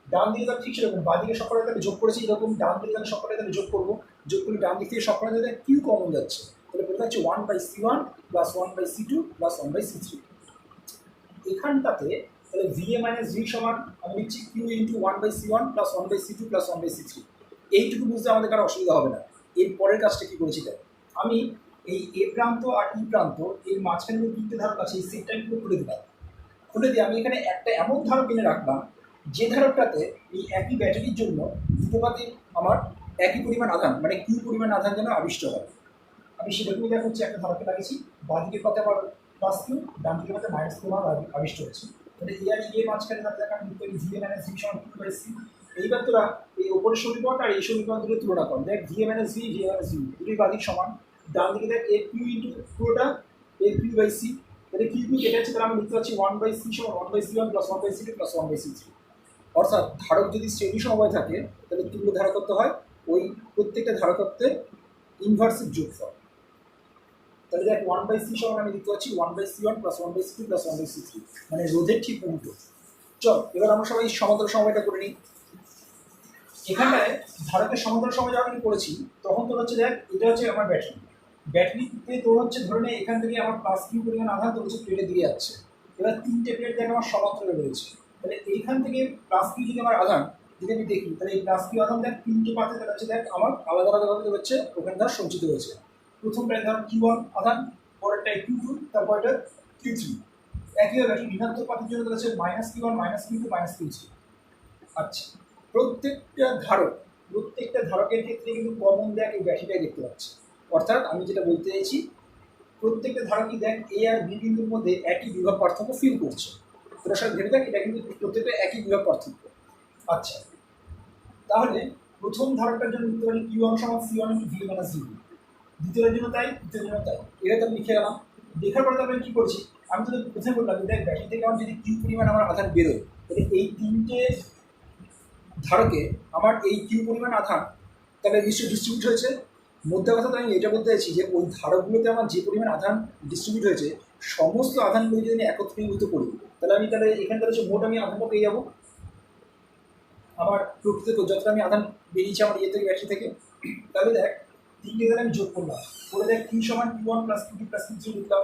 S1: ডান দিকে তাহলে ঠিক সেরকম, বাঁদিকে সকলে তাহলে যোগ করেছি এরকম, ডান দিকে তাহলে সকলে তাহলে যোগ করবো। যোগ করে ডান দিক থেকে সকলে তাহলে কিউ কমন যাচ্ছে, তাহলে বলতে হচ্ছে 1/C1 plus 1/C2 plus 1/C3। এখানটাতে তাহলে VA মাইনাস VE সমান আমি লিখছি Q into 1/C1 plus 1/C2 plus 1/C3। এইটুকু বুঝতে আমাদের কারো অসুবিধা হবে না। এর পরের কাজটা কী করেছি দেখ, আমি এই এ প্রান্ত আর ই প্রান্ত এর মাঝখানে যে তিনটে ধারক আছে এই সেটটা একটু খুলে দিলাম। খুলে দিয়ে আমি এখানে একটা এমন ধারক কিনে রাখলাম যে ধারকটাতে এই একই ব্যাটারির জন্য দুটো পাতে আমার একই পরিমাণ আধান মানে কিউ পরিমাণ আধান যেন আবিষ্ট হয়। আমি সেরকমই দেখাচ্ছি, একটা ধারকে লাগিয়েছি, বাঁদিকের পাতে আমার প্লাস কিউ, ডান দিকের পাতে মাইনাস কিউ আবিষ্ট হচ্ছে। তাহলে এ আর এ মাঝখানে তাহলে দেখা আমি VA মাইনাস VB সমান কিউ বাই সি। এইবার তোরা এই ওপরের সমীকরণটা আর এই সমীকরণ দুটো তুলনা কর, দেখ VA মাইনাস VE দুটোই বাঁদিক সমান। ডান দিকে দেখ এ কিউ ইন্টু পুরোটা এ কিউ বাই সি। তাহলে কিউ কিউ কেটে যাচ্ছে, তাহলে আমি লিখতে পারছি 1/c সমান 1/c1 plus 1/c2 plus 1/c3। অর্থাৎ ধারক যদি শ্রেণী সমবায় থাকে তাহলে তুল্য ধারকত্ব হয় ওই প্রত্যেকটা ধারকত্বের ইনভার্সিভ যোগফল। তাহলে দেখ 1/c সমান আমি লিখতে পারছি 1/c1 plus 1/c2 plus 1/c3, মানে রোধের ঠিক উল্টো। চল এবার আমরা সবাই সমান্তরাল সময়টা করে নিই। এখানটায় ধারকের সমান্তরাল সময় যখন আমি করেছি তখন তোর হচ্ছে দেখ এটা হচ্ছে আমার ব্যাটারিতে তোর হচ্ছে ধরে নে এখান থেকে আমার প্লাস কিউ পরিমাণ আধান তোর হচ্ছে প্লেটে দিয়ে যাচ্ছে। এবার তিনটে প্লেট দেখ আমার সমান্তরালে রয়েছে, তাহলে এইখান থেকে প্লাস কিউ যদি আমার আধান যদি আমি দেখি তাহলে এই প্লাস কিউ আধান দেখ তিনটে পাতে তাহলে হচ্ছে দেখ আমার আলাদা আলাদাভাবে হচ্ছে ওখানে ধর সঞ্চিত হয়েছে। প্রথমটায় ধর Q1 আধান, পরেরটায় Q2, তারপরটা Q3। একইভাবে ঋণাত্মক পাতের জন্য তাহলে হচ্ছে -Q1 -Q2 -Q3। আচ্ছা, প্রত্যেকটা ধারকের ক্ষেত্রে কিন্তু কমন দেখ এই ব্যাটারিটাই দেখতে পাচ্ছি। অর্থাৎ আমি যেটা বলতে চাইছি প্রত্যেকটা ধারকই দেখ এ আর বি বিন্দুর মধ্যে একই বিভব পার্থক্য ফিল করছে। তোরা সব ভেবে দেখ এটা কিন্তু প্রত্যেকটা একই বিভব পার্থক্য। আচ্ছা, তাহলে প্রথম ধারকটার জন্য লিখতে পারি Q1 সমান C1 × V - V, দ্বিতীয়টার জন্য তাই, তৃতীয় জন্য তাই। এটা তো লিখে গেলাম। লেখার পরে আমি কী করছি, আমি তো প্রথমে বললাম দেখ ব্যাটারি থেকে আমার যদি কিউ পরিমাণ আমার আধান বেরোয় তাহলে এই তিনটে ধারকে আমার এই কিউ পরিমাণ আধান তাহলে নিশ্চয়ই ডিস্ট্রিবিউট হয়েছে। মধ্যে কথা তো আমি এটা বলতে চাইছি যে ওই ধারকগুলোতে আমার যে পরিমাণ আধান ডিস্ট্রিবিউট হয়েছে সমস্ত আধানগুলো যদি আমি একত্রীভূত করি তাহলে এখানে তাহলে মোট আমি আধানটা পেয়ে যাবো। আমার প্রকৃত যতটা আমি আধান বেরিয়েছে আমার ইয়ে থেকে ব্যাটারি থেকে। তাহলে দেখ তিনটে তাহলে আমি যোগ করলাম, করে দেখ কিউ সমান Q1 plus Q2 plus Q3 লিখলাম।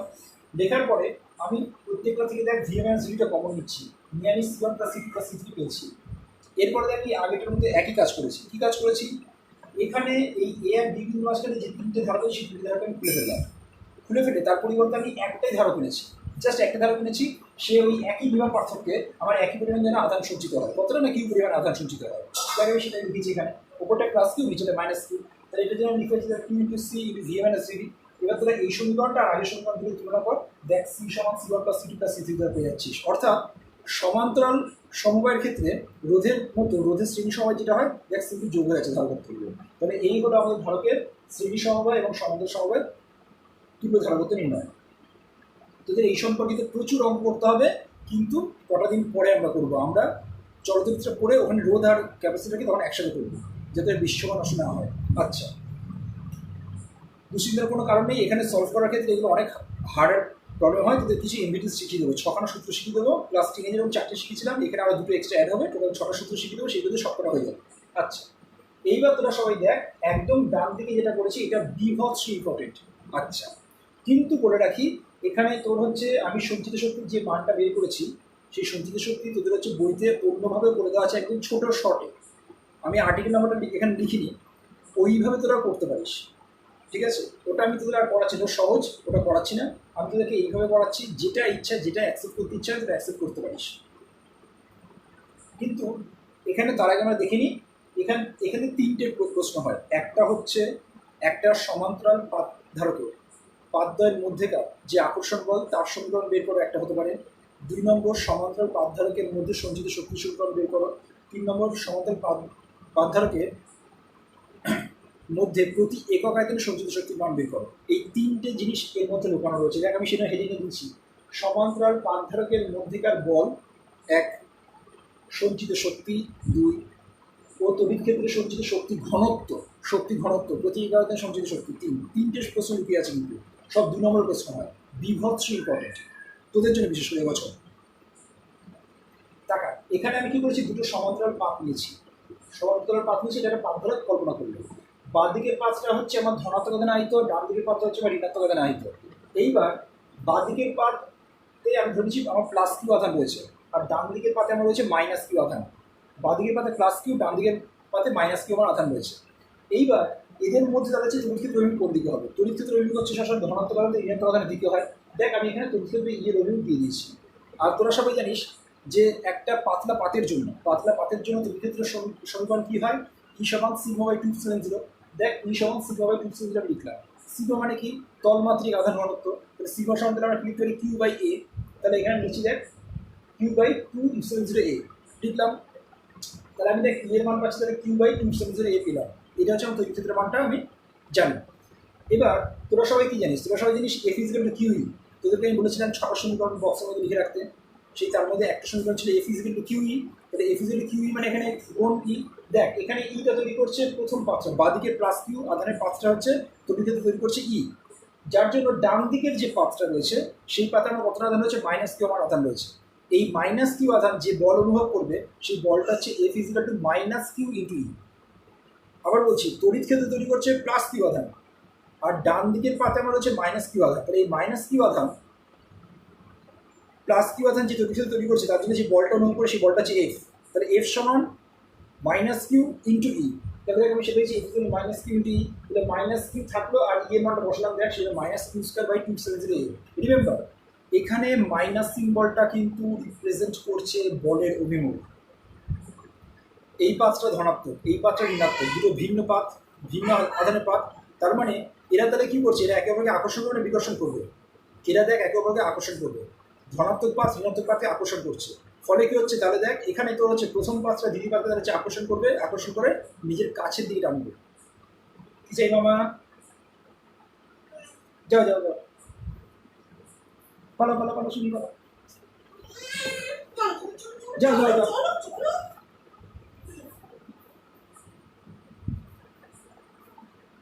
S1: লেখার পরে আমি প্রত্যেকটা থেকে দেখ ভি মাইনাস ভিটা কমন নিচ্ছি, নিয়ে আমি C1 plus C2 plus C3 পেয়েছি। এরপরে দেখ আগেটার মধ্যে একই কাজ করেছি। কী কাজ করেছি, এখানে এই এ আর বি বিন্দু মাঝখানে যে তিনটে ধারক আছে সেই তিনটে ধারক আমি খুলে ফেলে তার পরিবর্তে আমি একটাই ধারক কিনেছি, জাস্ট একটা ধারক কিনেছি। সে ওই একই বিভব পার্থক্যে আমার একই পরিমাণ যেন আধান সঞ্চিত হয়, কতটা না কিউ পরিমাণ আধান সঞ্চিত হয় তাহলে আমি সেটা লিখেছি এখানে। ওপরটা প্লাস কিউ নিচেটা মাইনাস কিউ, তাহলে এটা যেন লিখেছি q into C into V minus V. এবার তোরা এই সমীকরণটা আর আগের সমীকরণ দুটো তুলনা কর, দেখ সি সমান C1 plus C2 plus C3 পেয়ে যাচ্ছিস। অর্থাৎ সমান্তরাল সমবায়ের ক্ষেত্রে রোধের মতো রোধের শ্রেণী সমবায় যেটা হয় দেখ সিম্পল যোগ হয়ে আছে ধারকত্বগুলো। তাহলে এই হলো আমাদের ধারকের শ্রেণী সমবায় এবং সমান্তরাল সমবায় তুল্য ধারকত্ব নির্ণয়। তোদের এই সম্পর্কিত প্রচুর অঙ্ক করতে হবে, কিন্তু কটা দিন পরে আমরা করবো। আমরা চলচ্চিত্র পড়ে ওখানে রোধ আর ক্যাপাসিটারকে তখন একসাথে করবো যাতে বেশি সময় নষ্ট না হয়। আচ্ছা, দুশ্চিন্তার কোনো কারণ নেই। এখানে সলভ করার ক্ষেত্রে এগুলো অনেক হার্ড প্রবলেম হয়। তোদের কিছু এমবিটিস শিখিয়ে দেবো, 6খানা সূত্র শিখিয়ে দেবো। ক্লাস 10 যেরকম 4টে শিখেছিলাম এখানে আরও 2টো এক্সট্রা অ্যাড হবে, টোটাল 6টা সূত্র শিখিয়ে দেবো, সেগুলো সবকটা হয়ে যাবে। আচ্ছা, এইবার তোরা সবাই দেখ একদম ডান দিকে যেটা করেছি এটা বিভৎস ইম্পর্টেন্ট। আচ্ছা, কিন্তু বলে রাখি এখানে তোর হচ্ছে আমি সঞ্চিত শক্তির যে মানটা বের করেছি সেই সঞ্চিত শক্তি তোদের হচ্ছে বইতে অন্যভাবে করে দেওয়া আছে একদম ছোটো শর্টে। আমি আর্টিকেল নাম্বারটা এখানে লিখিনি, ওইভাবে তোরা করতে পারিস, ঠিক আছে? ওটা আমি তোদের আর পড়াচ্ছি না, সহজ, ওটা পড়াচ্ছি না। আমি তোদেরকে এইভাবে পড়াচ্ছি, যেটা ইচ্ছা যেটা অ্যাকসেপ্ট করতে ইচ্ছা সেটা অ্যাকসেপ্ট করতে পারিস। কিন্তু এখানে তার আগে আমরা দেখে নিই, এখানে 3টে প্রশ্ন হয়। একটা হচ্ছে একটা সমান্তরাল পাত ধারকের পাতদ্বয়ের মধ্যেকার যে আকর্ষণ বল তার সমীকরণ বের করো, একটা হতে পারে। 2 নম্বর সমান্তরাল পাতধারকের মধ্যে সঞ্চিত শক্তি সমীকরণ বের করো। 3 নম্বর সমান্তরাল পাতধারকের মধ্যে প্রতি একক আয়তনে সঞ্চিত শক্তির মান বের করো। এই 3টে জিনিস এর মধ্যে লুকানো রয়েছে। দেখ আমি সেটা হেডিংয়ে দিচ্ছি, সমান্তরাল পাতধারকের মধ্যেকার বল 1, সঞ্চিত শক্তি 2, ও তড়িৎ ক্ষেত্রে সঞ্চিত শক্তি ঘনত্ব প্রতি একক আয়তনে সঞ্চিত শক্তি 3। 3টে প্রশ্ন লুকিয়ে আছে, কিন্তু সব 2 নম্বর প্রশ্ন হয়, বিভৎস ইম্পর্টেন্ট তোদের জন্য, বিশেষ করে এবছর। টাকা এখানে আমি কি করেছি, দুটো সমান্তরাল পাত নিয়েছি, এটা একটা পাতধারক কল্পনা করলো। বাঁ দিকের পাতটা হচ্ছে আমার ধনাত্মক আধানে আহিত, ডান দিকের পাতটা হচ্ছে আমার ঋণাত্মক আধানে আহিত। এইবার বাঁ দিকের পাতে আমি ধরেছি আমার প্লাস কিউ আধান রয়েছে, আর ডান দিকের পাতে আমার রয়েছে মাইনাস কিউ আধান। বাঁ দিকের পাতে প্লাস কিউ, ডান দিকের পাতে মাইনাস কিউ আমার আধান রয়েছে। এইবার এদের মধ্যে তাদের হচ্ছে তড়িৎ ক্ষেত্র অভিমুখ কোন দিকে হবে, তড়িৎ ক্ষেত্র অভিমুখ হচ্ছে সবসময় ধনাত্মক আধান ঋণাত্মক আধানের দিকে হয়। দেখ আমি এখানে তড়িৎ ক্ষেত্রে ইয়ের অভিমুখ দিয়ে দিয়েছি। আর তোরা সবাই জানিস যে একটা পাতলা পাতের জন্য তড়িৎ ক্ষেত্রের সমীকরণ কী হয়, ই সমান σ/2ε0। দেখ ই সমান σ/2ε0 আমি লিখলাম। সিগমা মানে কি, তলমাত্রিক আধান ঘনত্ব। তাহলে সিগমা সমান আমরা লিখতে পারি Q/A। তাহলে এখানে লিখছি দেখ Q/2ε0A লিখলাম। তাহলে আমি দেখ এর মান পাচ্ছি, তাহলে Q/2ε0A পেলাম। এটা হচ্ছে আমার তড়িৎ ক্ষেত্রের মানটা আমি জানি। এবার তোরা সবাই কি জানিস, তোরা সবাই জানিস F = QE। তোদেরকে আমি বলেছিলাম 6টা সমীকরণ বক্সের মধ্যে লিখে রাখতে, সেই তার মধ্যে একটা সমীকরণ ছিল এফ ইজিক্যাল টু কিউই। তাহলে এফ ইজিক্যাল টু কিউই মানে এখানে কোন ই, দেখ এখানে ইটা তৈরি করছে প্রথম পাত্র, বাদিকে প্লাস কিউ আধানের পাত্রটা হচ্ছে তড়িৎ ক্ষেত্র তৈরি করছে ই, যার জন্য ডান দিকের যে পাত্রটা রয়েছে সেই পাত্রে আমার কতটা আধান রয়েছে, মাইনাস কিউ আমার আধান রয়েছে। এই মাইনাস কিউ আধান যে বল অনুভব করবে সেই বলটা হচ্ছে F is equal to minus Q into E. আবার বলছি তড়িৎ ক্ষেত্র তৈরি করছে প্লাস কিউ আধান, আর ডান দিকের পাতে আমার হচ্ছে মাইনাস কিউ আধান। তাহলে এই মাইনাস কিউ আধান প্লাস কিউ আধান যে তড়িৎ ক্ষেত্র তৈরি করছে তার জন্য যে বলটা অনুভব করে সেই বলটা হচ্ছে এফ। তাহলে এফ সমান মাইনাস কিউ ইন্টু ই। তাহলে আমি সেটা হচ্ছে এফ মাইনাস কিউ ইন্টু ই। তাহলে মাইনাস কিউ থাকলো আর ই এর মানটা বসলাম, দেখ সেটা minus q square by 270 A. Remember এখানে মাইনাস সিম্বলটা কিন্তু রিপ্রেজেন্ট করছে বলের অভিমুখ। এই পাতটা ধনাত্মক, এই পাতটা ঋণাত্মক, দুটো ভিন্ন পাত, ভিন্ন আধানের পাত। তার মানে এরা তাহলে কী করছে, এরা একে অপরকে আকর্ষণ করবে না বিকর্ষণ করবে? এরা দেখ একে অপরকে আকর্ষণ করবে, ধনাত্মক পাত ঋণাত্মক পাতকে আকর্ষণ করছে। ফলে কী হচ্ছে, তাহলে দেখ এখানে তো হচ্ছে প্রথম পাতটা দ্বিতীয় পাতকে তাহলে হচ্ছে আকর্ষণ করবে, আকর্ষণ করে নিজের কাছের দিকে টানবে। কি চাই মামা? যাও যাও যাও, পালো পালো পালো, শুনি পালো, যাও যাও যাও।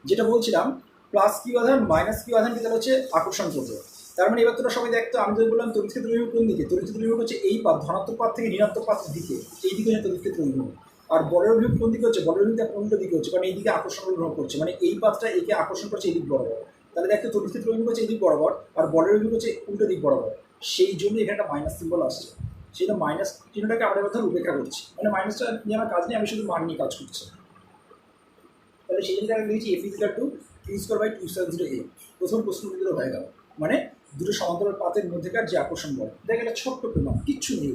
S1: যেটা বলছিলাম প্লাস কিউ আধান মাইনাস কিউ আধানকে তাহলে হচ্ছে আকর্ষণ করবে। তার মানে এবার তোরা সবাই দেখতো, আমি যদি বললাম তড়িৎ ক্ষেত্র অভিমুখ কোন দিকে, তড়িৎ ক্ষেত্র অভিমুখ হচ্ছে এই পাত, ধনাত্মক পাত থেকে ঋণাত্মক পাতের দিকে, এই দিকে হচ্ছে তড়িৎ ক্ষেত্র অভিমুখ। আর বলের অভিমুখ কোন দিকে হচ্ছে, বলের অভিমুখ উল্টো দিকে হচ্ছে, কারণ এই দিকে আকর্ষণ গ্রহণ করছে, মানে এই পাতটা একে আকর্ষণ করছে এই দিক বরাবর। তাহলে দেখতো তড়িৎ ক্ষেত্র অভিমুখ হচ্ছে এই দিক বরাবর আর বলের অভিমুখ হচ্ছে উল্টো দিক বরাবর, সেই জন্য এখানে একটা মাইনাস সিম্বল আসছে। সেটা মাইনাস চিহ্নটাকে আমরা কথা উপেক্ষা করছি, মানে মাইনাসটা নিয়ে আমার কাজ নেই, আমি শুধু মান নিয়ে কাজ করছি। তাহলে সেই জন্য আমি লিখেছি F is equal to q square by 270 A. প্রথম প্রশ্নগুলো হয়ে গেল, মানে দুটো সমান্তরাল পাতের মধ্যেকার যে আকর্ষণ বল। দেখ এটা ছোট্ট প্রমাণ, কিচ্ছু নেই।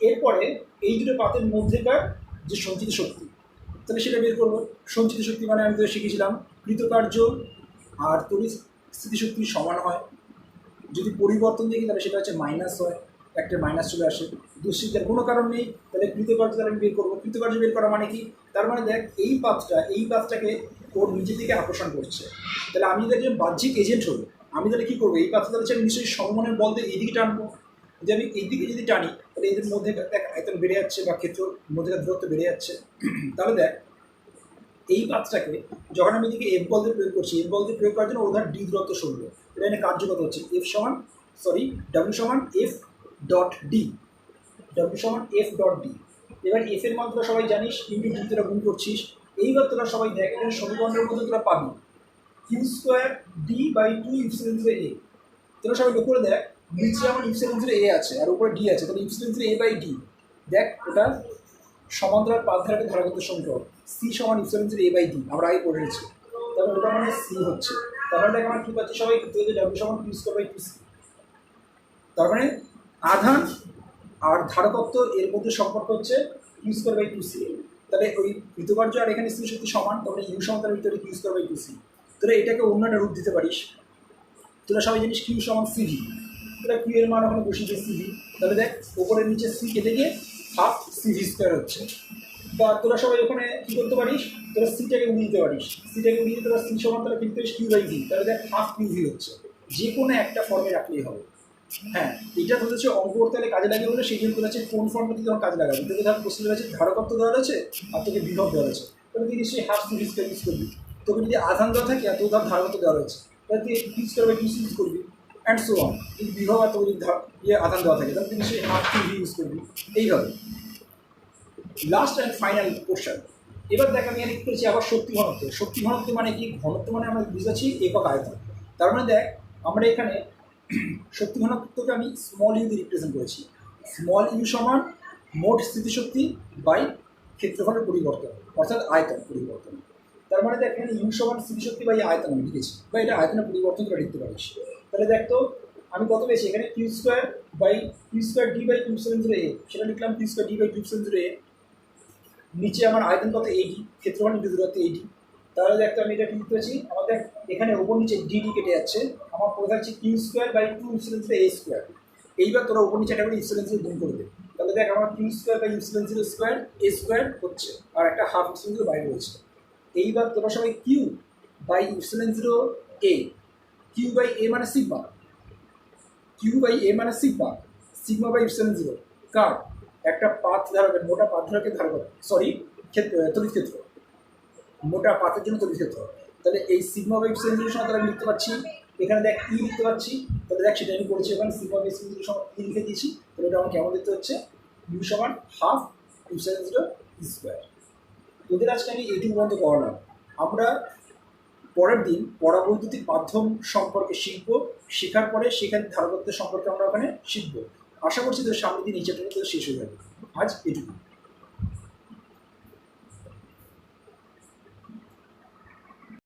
S1: এরপরে এই দুটো পাতের মধ্যেকার যে সঞ্চিত শক্তি, তাহলে সেটা বের করবো। সঞ্চিত শক্তি মানে আমি তো শিখেছিলাম কৃতকার্য আর তড়িৎ স্থিতিশক্তি সমান হয়, যদি পরিবর্তন দেখি তাহলে সেটা হচ্ছে মাইনাস হয়, একটা মাইনাস চলে আসে, দুশ্চিন্তার কোনো কারণ নেই। তাহলে কৃতকার্য তাহলে আমি বের করবো। কৃতকার্য বের করা মানে কি, তার মানে দেখ এই পাতটাকে ওর নিজের দিকে আকর্ষণ করছে। তাহলে আমি যদি একজন বাহ্যিক এজেন্ট হই, আমি তাহলে কী করবো, এই পাতটা তাহলে আমি নিশ্চয়ই সমমনের বল দিয়ে এইদিকে টানবো। যদি আমি এইদিকে যদি টানি তাহলে এদের মধ্যে দেখ আয়তন বেড়ে যাচ্ছে বা ক্ষেত্র মধ্যেকার দূরত্ব বেড়ে যাচ্ছে। তাহলে দেখ এই পাতটাকে যখন আমি এদিকে এফ বল দিয়ে প্রয়োগ করছি, এফ বল দিয়ে প্রয়োগ করার জন্য ওধার ডি দূরত্ব সরবে। এটা এখানে কার্যকত হচ্ছে ডাব্লিউ সমান এফ ডট ডি, ডাব্লিউ সমান এফ ডট ডি। এবার এফ এর মান তোরা সবাই জানিস, ইন্টু ডি তোরা গুণ করছিস। এইবার তোরা সবাই দেখ এখানে সমীকরণের মধ্যে তোরা পাবি q square d by 2 epsilon 0 A. তোরা সবাই লক্ষ্য করে দেখ নিচে আমার ইপসিলন 0 এ আছে আর উপরে ডি আছে, তাহলে ইপসিলন 0 এ বাই ডি। দেখ ওটা সমান্তরাল পাত ধারাকে ধারাগত সমীকরণ, সি সমান ইপসিলন 0 এ বাই ডি আমরা আগে পড়ে নিয়েছি। তাহলে ওটা মানে সি হচ্ছে, তারপরে দেখ আমার কী পাচ্ছি সবাই, ডাব্লিউ সমান কিউ স্কোয়ার বাই 2 সি। তার মানে আধান আর ধারকত্ব এর মধ্যে সম্পর্ক হচ্ছে কিউ স্কোয়ার বাই 2 সি। তাহলে ওই কৃতকার্য আর এখানে স্থির শক্তি সমান, তাহলে ইউ সমান তার ভিতরে কিউ স্কোয়ার বাই 2 সি। তোরা এটাকে অন্য একটা রূপ দিতে পারিস, তোরা সবাই জানিস কিউ সমান সিভি, তোরা কিউ এর মান ওখানে বসিয়ে দিয়ে সিভি। তাহলে দেখ ওপরের নিচে সি কেটে গিয়ে হাফ সিভি স্কোয়ার হচ্ছে। বা তোরা সবাই ওখানে কী করতে পারিস, তোরা সিটাকে উড়িয়ে দিতে পারিস, সিটাকে উড়িয়ে তোরা সি সমান তারা কিন্তু কিউ বাই ভি, তাহলে দেখ হাফ কিউ ভি হচ্ছে। যে কোনো একটা ফর্মে রাখলেই হবে। হ্যাঁ, এটা তো হচ্ছে অঙ্ক করতে হলে কাজে লাগে বলে সেই জন্য তোর হচ্ছে কোন ফর্মটা তোমার কাজে লাগাবে। তোকে ধর প্রশ্ন দেওয়া আছে ধারকত্ব দেওয়া রয়েছে আর তোকে বিভব দেওয়া রয়েছে, তাহলে তুই নিশ্চয়ই হাফ সিভি স্কোয়ার ইউজ করবি। তোকে যদি আধান দেওয়া থাকে আর তোর ধর ধারকত্ব দেওয়া রয়েছে তাহলে তুই q square by 2 C use করবি, অ্যান্ড সো অন। যদি বিভব আর তোকে যদি আধান দেওয়া থাকে তাহলে তুই নিশ্চয়ই হাফ কিউ ইউজ করবি। এইভাবে লাস্ট অ্যান্ড ফাইনাল কোশ্চেন। এবার দেখ আমি লিখতে পেরেছি আবার শক্তি ঘনত্ব। শক্তি ঘনত্ব মানে কি, ঘনত্ব মানে আমরা বুঝেছি একক আয়তন। তার মানে দেখ আমরা এখানে শক্তি ঘনত্বকে আমি স্মল ইউ দিয়ে রিপ্রেজেন্ট করেছি। স্মল ইউ সমান মোট স্থিতিশক্তি বাই ক্ষেত্রফলের পরিবর্তন অর্থাৎ আয়তন পরিবর্তন। তার মানে দেখ এখানে ইউ সমান স্থিতিশক্তি বাই আয়তন আমি লিখেছি, বা এটা আয়তনের পরিবর্তন করে লিখতে পারিস। তাহলে দেখ তো আমি কত পেয়েছি এখানে q square d by 2 epsilon 0 A, সেটা লিখলাম q square d by 2 epsilon 0 A. নিচে আমার আয়তন কত এইডি, ক্ষেত্রফল ইন্টু দূরত্ব এইডি। তাহলে দেখতে আমি এটা কি লিখতে পারছি, আমাদের এখানে ওপর নিচে ডিডি কেটে যাচ্ছে, আমার পড়ে থাকছে q square by 2 epsilon 0 a square. এইবার তোরা ওপর নিচে একটা করে ইপসিলন 0 গুণ করবে, তাহলে দেখ আমার q square by epsilon 0 square a square হচ্ছে, আর একটা হাফ ইপসিলন 0 বাইরে রয়েছে। এইবার তোরা সবাই Q by epsilon 0 A, Q by A মানে সিগমা, কিউ বাই এ মানে sigma, sigma by epsilon zero কার, একটা পাথ ধারকের, মোটা পাথ ধারকের ধারক, সরি তড়িৎ ক্ষেত্র, মোটা পাথের জন্য তড়িৎ ক্ষেত্র। তাহলে এই সিগমা বাই ইপসিলন জিরোর সমান তাহলে আমি লিখতে পারছি, এখানে দেখ ই লিখতে পারছি, তাহলে দেখ সেটা আমি করেছি, ওখানে সিগমা বাই ইপসিলন জিরোর সমান ই লিখে দিয়েছি, তাহলে এটা আমার কেমন দিতে হচ্ছে, ইউ সমান হাফ ইপসিলন জিরো স্কোয়ার। তোদের আজকে আমি এইটুকু পর্যন্ত করালাম। আমরা পরের দিন পরাবৈদ্যুতিক মাধ্যম সম্পর্কে শিখবো, শেখার পরে সেখানে ধারকত্বের সম্পর্কে আমরা ওখানে শিখবো। আশা করছি তোর সামনের দিন এই চ্যাপ্টারটা শেষ হয়ে যাবে। আজ এটুকু।